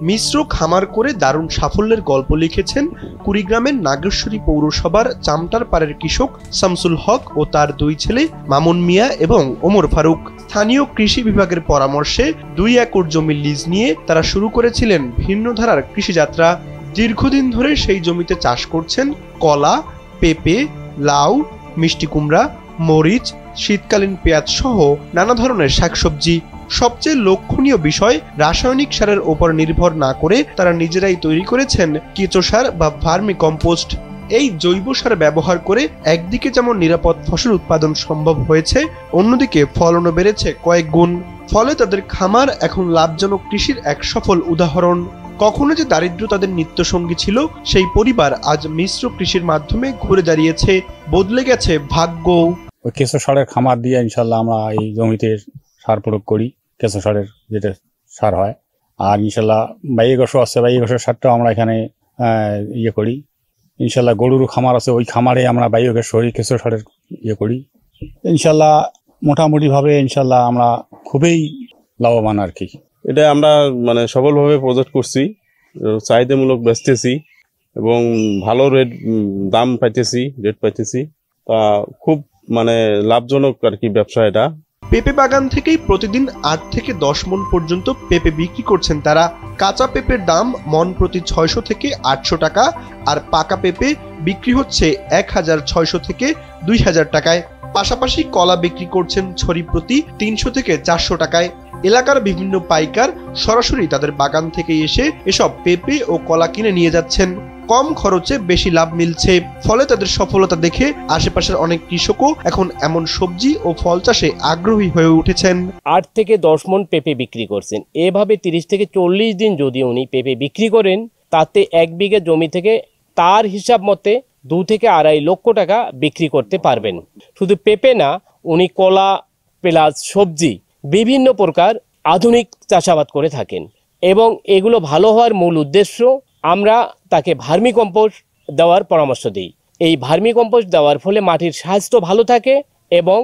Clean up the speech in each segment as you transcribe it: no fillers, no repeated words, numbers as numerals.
মিশ্র খামার করে দারুণ সাফল্যের গল্প লিখেছেন কুড়িগ্রামের নাগেশ্বরী পৌরসভার চামটারপাড়ের কৃষক শামসুল হক ও তার দুই ছেলে মামুন মিয়া এবং ওমর ফারুক। স্থানীয় কৃষি বিভাগের পরামর্শে 2 একর জমি লিজ নিয়ে তারা শুরু করেছিলেন ভিন্ন ধারার কৃষিযাত্রা। দীর্ঘদিন ধরে সেই জমিতে চাষ করছেন কলা, পেঁপে, লাউ, মিষ্টি কুমড়া, মরিচ, শীতকালীন পেঁয়াজ সহ নানা ধরনের শাকসবজি। সবচেয়ে লক্ষণীয় বিষয়, রাসায়নিক সারের ওপর নির্ভর না করে তারা নিজেরাই তৈরি করেছেন কেঁচো সার বা ভার্মি কম্পোস্ট। এই জৈব সার ব্যবহার করে একদিকে যেমন নিরাপদ ফসল উৎপাদন সম্ভব হয়েছে, অন্যদিকে ফলনও বেড়েছে কয়েক গুণ। ফলে তাদের খামার এখন লাভজনক কৃষির এক সফল উদাহরণ। কখনো যে দারিদ্র তাদের নিত্যসঙ্গী ছিল, সেই পরিবার আজ মিশ্র কৃষির মাধ্যমে ঘুরে দাঁড়িয়েছে, বদলে গেছে ভাগ্য। কেঁচো সারের খামার দিয়ে ইনশাল্লাহ আমরা এই জমিতে সার প্রয়োগ করি, কেঁচো সারের যেটা সার হয়। আর ইনশাল্লাহ বায়োগ্যাসও আছে, বায়োগ্যাসের সারটাও আমরা এখানে করি। ইনশাল্লাহ গরুর খামার আছে, ওই খামারে আমরা বায়োগ্যাস করি, কেঁচো সারের করি। ইনশাল্লাহ মোটামুটিভাবে ইনশাল্লাহ আমরা খুবই লাভবান আর কি। এটা আমরা মানে সফলভাবে প্রজেক্ট করছি, চাহিদামূলক বেচতেছি এবং ভালো দাম পাইতেছি, রেট পাইতেছি। তা খুব মানে লাভজনক আর কি ব্যবসা এটা। পেঁপে বাগান থেকেই প্রতিদিন 8 থেকে 10 মণ পর্যন্ত পেঁপে বিক্রি করছেন তারা। কাঁচা পেঁপের দাম মণ প্রতি 600 থেকে 800 টাকা, আর পাকা পেঁপে বিক্রি হচ্ছে 1600 থেকে 2000 টাকায়। পাশাপাশি কলা বিক্রি করছেন ছড়ি প্রতি 300 থেকে 400 টাকায়। এলাকার বিভিন্ন পাইকার সরাসরি তাদের বাগান থেকে এসে এসব পেঁপে ও কলা কিনে নিয়ে যাচ্ছেন। কম খরচে বেশি লাভ মিলছে। ফলে তাদের সফলতা দেখে আশেপাশের অনেক কৃষকও এখন এমন সবজি ও ফল চাষে আগ্রহী হয়ে উঠেছেন। 8 থেকে 10 মণ পেঁপে বিক্রি করছেন। এভাবে 30 থেকে 40 দিন যদি উনি পেঁপে বিক্রি করেন, তাতে 1 বিঘা জমি থেকে তার হিসাব মতে 2 থেকে 2.5 লক্ষ টাকা বিক্রি করতে পারবেন। শুধু পেঁপে না, উনি কলা প্লাস সবজি বিভিন্ন প্রকার আধুনিক চাষাবাদ করে থাকেন এবং এগুলো ভালো হওয়ার মূল উদ্দেশ্য আমরা তাকে ভার্মি কম্পোস্ট দেওয়ার পরামর্শ দিই। এই ভার্মি কম্পোস্ট দেওয়ার ফলে মাটির স্বাস্থ্য ভালো থাকে এবং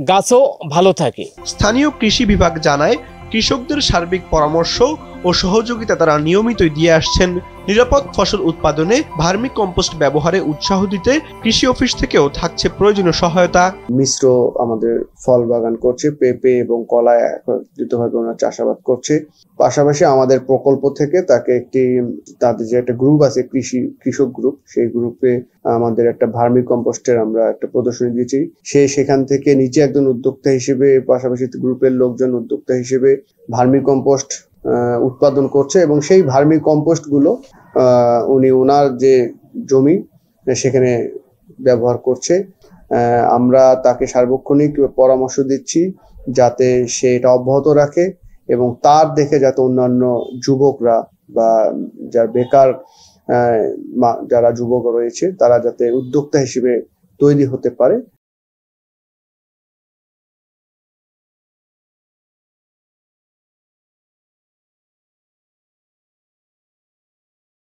গাছও ভালো থাকে। স্থানীয় কৃষি বিভাগ জানায়, কৃষকদের সার্বিক পরামর্শ ও সহযোগিতা তারা নিয়মিতই দিয়ে আসছেন। নিরাপদ ফসল উৎপাদনে ভার্মি কম্পোস্ট ব্যবহারে উৎসাহ দিতে কৃষি অফিস থেকেও থাকছে প্রয়োজনীয় সহায়তা। মিশ্র আমাদের ফল বাগান করছে, পেঁপে এবং কলা একত্রিতভাবে ওনারা চাষাবাদ করছে। পাশাপাশি আমাদের প্রকল্প থেকে তাকে তাদের যে একটা গ্রুপ আছে, কৃষক গ্রুপ, সেই গ্রুপে আমাদের একটা ভার্মি কম্পোস্টের আমরা একটা প্রদর্শনী দিয়েছি। সেখান থেকে নিজে একজন উদ্যোক্তা হিসেবে, পাশাপাশি গ্রুপের লোকজন উদ্যোক্তা হিসেবে ভার্মি কম্পোস্ট উৎপাদন করছে এবং সেই ভার্মি কম্পোস্ট গুলো উনি ওনার যে জমি সেখানে ব্যবহার করছে। আমরা তাকে সার্বক্ষণিক পরামর্শ দিচ্ছি যাতে সে এটা অব্যাহত রাখে এবং তার দেখে যাতে অন্যান্য যুবকরা বা যারা বেকার যারা যুবক রয়েছে তারা যাতে উদ্যোক্তা হিসেবে তৈরি হতে পারে।